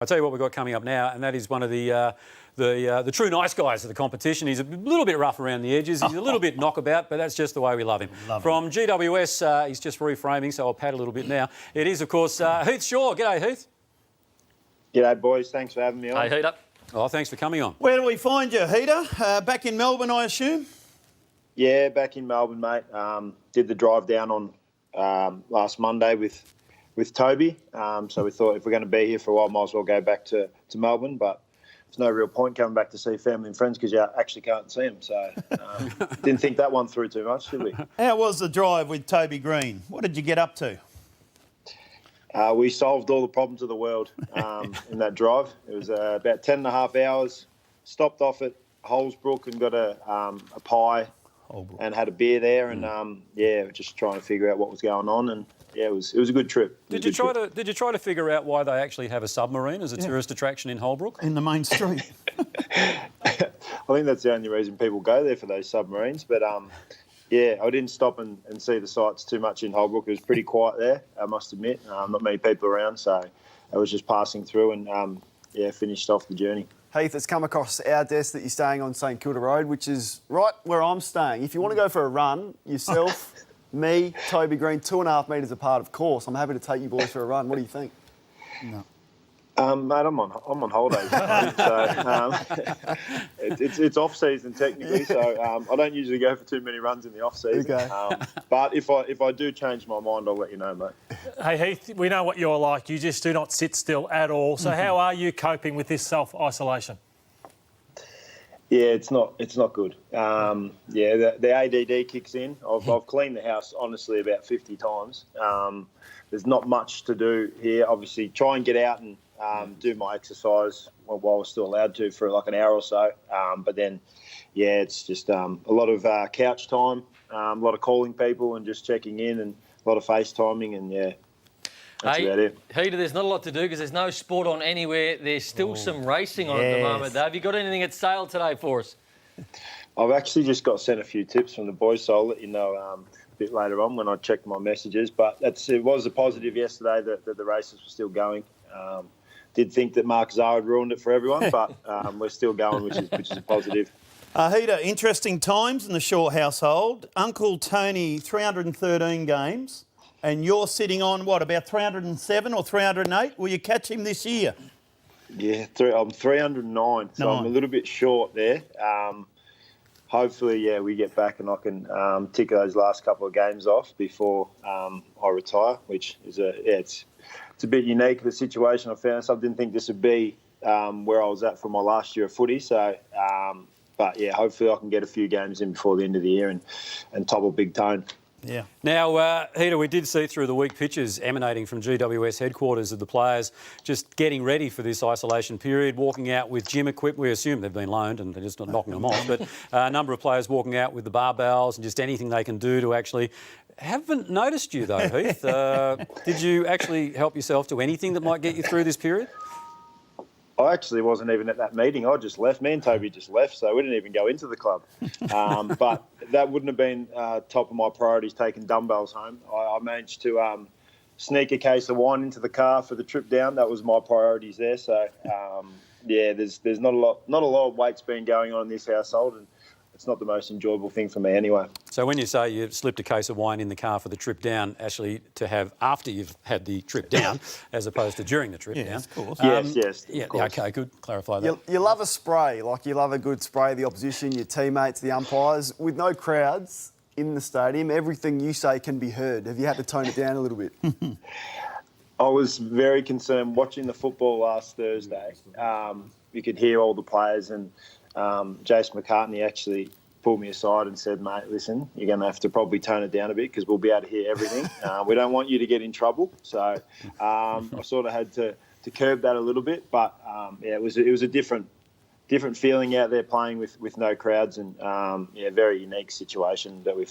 I'll tell you what we've got coming up now, and that is one of the true nice guys of the competition. He's a little bit rough around the edges. He's a little bit knockabout, but that's just the way we love him. From GWS, he's just reframing, so I'll pat a little bit now. It is, of course, Heath Shaw. G'day, Heath. G'day, boys. Thanks for having me on. Hey, Heater. Oh, thanks for coming on. Where do we find you, Heater? Back in Melbourne, I assume? Yeah, back in Melbourne, mate. Did the drive down on last Monday with Toby. So we thought if we're going to be here for a while, might as well go back to Melbourne. But there's no real point coming back to see family and friends because you actually can't see them. So didn't think that one through too much, did we? How was the drive with Toby Green? What did you get up to? We solved all the problems of the world in that drive. It was about 10 and a half hours. Stopped off at Holsbrook and got a pie and had a beer there. And, just trying to figure out what was going on. And, yeah, it was a good trip. Did you try to figure out why they actually have a submarine as a tourist attraction in Holbrook? In the main street. I think that's the only reason people go there, for those submarines. But, I didn't stop and see the sights too much in Holbrook. It was pretty quiet there, I must admit. Not many people around, so I was just passing through and, finished off the journey. Heath, it's come across our desk that you're staying on St Kilda Road, which is right where I'm staying. If you want to go for a run, yourself, me, Toby Green, 2.5 metres apart, of course, I'm happy to take you boys for a run. What do you think? No. Mate, I'm on holidays, so it's off season technically. So I don't usually go for too many runs in the off season. Okay. But if I do change my mind, I'll let you know, mate. Hey, Heath, we know what you're like. You just do not sit still at all. So how are you coping with this self-isolation? Yeah, it's not good. The ADD kicks in. I've cleaned the house, honestly, about 50 times. There's not much to do here. Obviously, try and get out and do my exercise while we're still allowed to for like an hour or so. But then, it's just a lot of couch time, a lot of calling people and just checking in and a lot of FaceTiming and, that's about it. Heater, there's not a lot to do because there's no sport on anywhere. There's still some racing on at the moment, though. Have you got anything at sale today for us? I've actually just got sent a few tips from the boys, so I'll let you know a bit later on when I check my messages. But it was a positive yesterday that the races were still going. Did think that Mark Zahra had ruined it for everyone, but we're still going, which is a positive. Heater, interesting times in the Shaw household. Uncle Tony, 313 games, and you're sitting on, about 307 or 308? Will you catch him this year? Yeah, I'm 309, so I'm a little bit short there. Hopefully, we get back and I can tick those last couple of games off before I retire, which is it's a bit unique, the situation I found. So I didn't think this would be where I was at for my last year of footy. So, hopefully I can get a few games in before the end of the year and topple Big Tone. Yeah. Now, Heater, we did see through the week pictures emanating from GWS headquarters of the players just getting ready for this isolation period, walking out with gym equipment. We assume they've been loaned and they're just not knocking them off, but a number of players walking out with the barbells and just anything they can do to actually... Haven't noticed you though, Heath. Did you actually help yourself to anything that might get you through this period? I actually wasn't even at that meeting. I just left. Me and Toby just left, so we didn't even go into the club. But that wouldn't have been top of my priorities, taking dumbbells home. I managed to sneak a case of wine into the car for the trip down. That was my priorities there. So, there's not a lot of weights being going on in this household, and it's not the most enjoyable thing for me anyway. So when you say you slipped a case of wine in the car for the trip down, actually to have after you've had the trip down, as opposed to during the trip down. Of course. Yes. Yeah, of course. OK, good. Clarify that. You love a spray, like you love a good spray, the opposition, your teammates, the umpires. With no crowds in the stadium, everything you say can be heard. Have you had to tone it down a little bit? I was very concerned watching the football last Thursday. You could hear all the players and Jason McCartney actually pulled me aside and said, mate, listen, you're going to have to probably tone it down a bit because we'll be able to hear everything. We don't want you to get in trouble. So I sort of had to curb that a little bit. But, it was a different feeling out there playing with no crowds and, very unique situation that we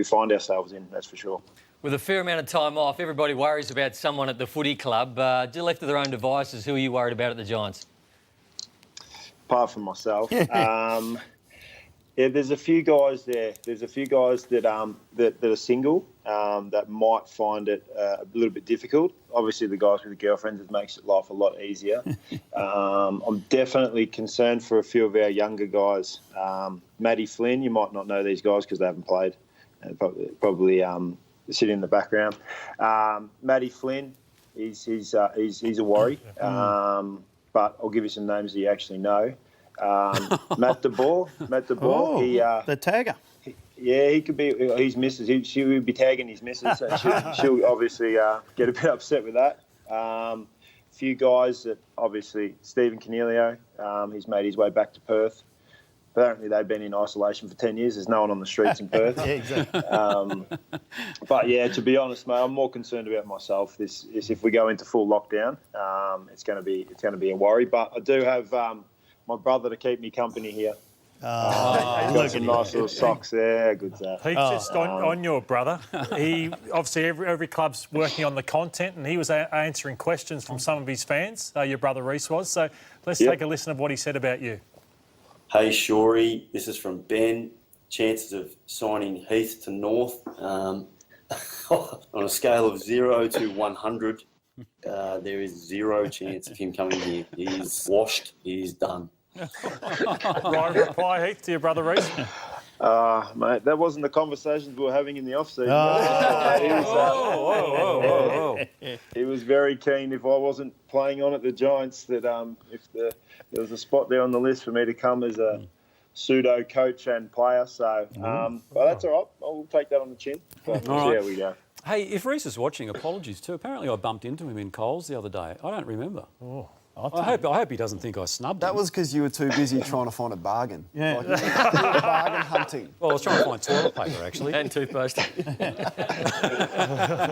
find ourselves in, that's for sure. With a fair amount of time off, everybody worries about someone at the footy club. Left to their own devices, who are you worried about at the Giants? Apart from myself. Yeah, there's a few guys there. There's a few guys that that are single that might find it a little bit difficult. Obviously, the guys with the girlfriends, it makes life a lot easier. I'm definitely concerned for a few of our younger guys. Matty Flynn, you might not know these guys because they haven't played. Probably sitting in the background. Matty Flynn, he's a worry. But I'll give you some names that you actually know. Matt De Boer. Oh, the tagger. He could be his missus. She would be tagging his missus. So she'll obviously get a bit upset with that. Few guys that obviously Stephen Cornelio. He's made his way back to Perth. Apparently they've been in isolation for 10 years. There's no one on the streets in Perth. Yeah, exactly. But yeah, to be honest, mate, I'm more concerned about myself. This is if we go into full lockdown, it's going to be a worry. But I do have my brother to keep me company here. He's got some nice little socks there. Good that. Heath, just on your brother, he obviously every club's working on the content, and he was answering questions from some of his fans. Your brother Reece was. So let's take a listen of what he said about you. Hey Shorey, this is from Ben. Chances of signing Heath to North on a scale of 0 to 100, there is 0 chance of him coming here. He's washed. He's done. Right reply, Heath, to your brother Reece. Mate, that wasn't the conversations we were having in the off-season. He was very keen if I wasn't playing on at the Giants that if there was a spot there on the list for me to come as a pseudo coach and player. So, but that's all right. I'll take that on the chin. So we'll see how we go. Hey, if Reece is watching, apologies too. Apparently I bumped into him in Coles the other day. I don't remember. I hope he doesn't think I snubbed him. That was because you were too busy trying to find a bargain. Yeah. Like, you were bargain hunting. Well, I was trying to find toilet paper, actually. And toothpaste.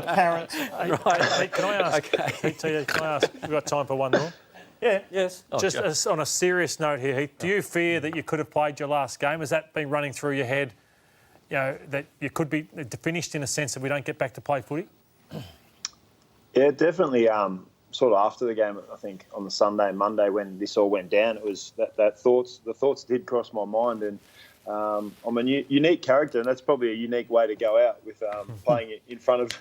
Parrots. Right, Heath, can I ask? Heath, can I ask? We've got time for one more. Yeah. Yes. Just on a serious note here, Heath, do you fear that you could have played your last game? Has that been running through your head, you know, that you could be finished in a sense if we don't get back to play footy? Yeah, definitely. Sort of after the game, I think on the Sunday and Monday when this all went down, it was the thoughts did cross my mind, and I'm a unique character, and that's probably a unique way to go out with playing in front of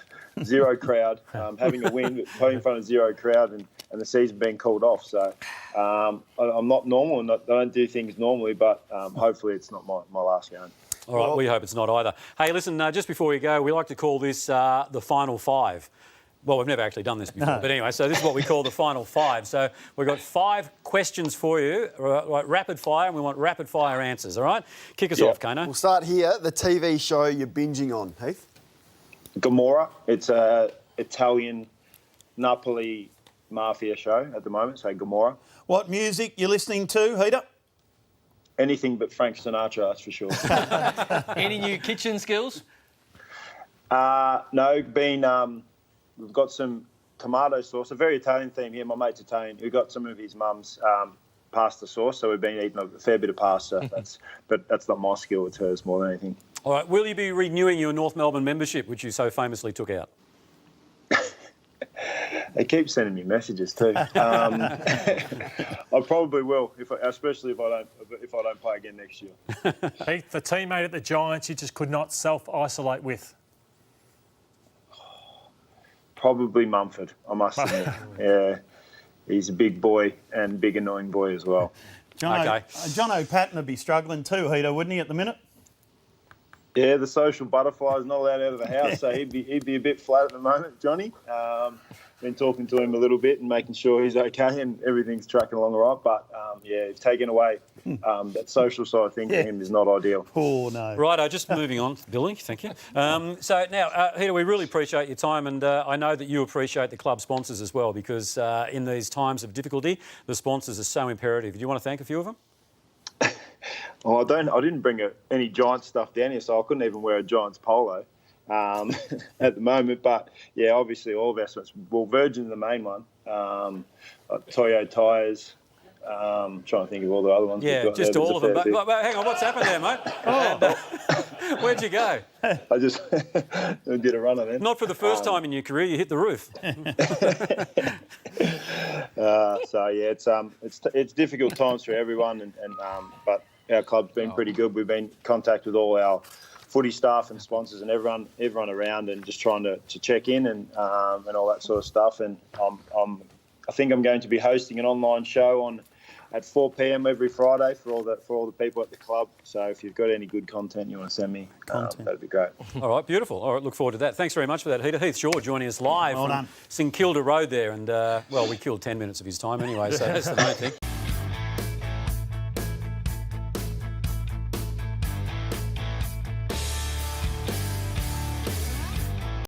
zero crowd, having a win, but playing in front of zero crowd, and the season being called off. So I'm not normal, and I don't do things normally, but hopefully it's not my last game. All right, we hope it's not either. Hey, listen, just before we go, we like to call this the final five. Well, we've never actually done this before, but anyway, so this is what we call the final five. So we've got 5 questions for you, right, rapid fire, and we want rapid fire answers, all right? Kick us off, Kano. We'll start here. The TV show you're binging on, Heath. Gomorrah. It's a Italian Napoli mafia show at the moment, so Gomorrah. What music you listening to, Heater? Anything but Frank Sinatra, that's for sure. Any new kitchen skills? No, we've got some tomato sauce, a very Italian theme here. My mate's Italian. We've got some of his mum's pasta sauce, so we've been eating a fair bit of pasta. But that's not my skill, it's hers more than anything. All right, will you be renewing your North Melbourne membership, which you so famously took out? They keep sending me messages too. I probably will, especially if I don't play again next year. Heath, the teammate at the Giants you just could not self-isolate with? Probably Mumford, I must admit. Yeah, he's a big boy and big annoying boy as well. John O'Patten would be struggling too, Heater, wouldn't he, at the minute? Yeah, the social butterfly is not allowed out of the house, so he'd be a bit flat at the moment, Johnny. Been talking to him a little bit and making sure he's okay and everything's tracking along all right. But, taking away that social side of things for him is not ideal. Oh, no. Righto, just moving on, Billy, thank you. So now, Heater, we really appreciate your time, and I know that you appreciate the club sponsors as well, because in these times of difficulty, the sponsors are so imperative. Do you want to thank a few of them? Well, I didn't bring any Giants stuff down here, so I couldn't even wear a Giants polo at the moment. But, yeah, obviously all of our sponsors. Well, Virgin's the main one. Toyo Tyres. Trying to think of all the other ones. Yeah, just all of them. But hang on, what's happened there, mate? Where'd you go? I just did a runner then. Not for the first time in your career, you hit the roof. So yeah, it's difficult times for everyone, but our club's been pretty good. We've been in contact with all our footy staff and sponsors and everyone around, and just trying to check in and all that sort of stuff. And I think I'm going to be hosting an online show at 4 p.m. every Friday for all the people at the club. So if you've got any good content you want to send me, that'd be great. All right, beautiful. All right, look forward to that. Thanks very much for that, Heath. Heath Shaw joining us live Well from done. St Kilda Road there. And, well, we killed 10 minutes of his time anyway, so that's the main thing.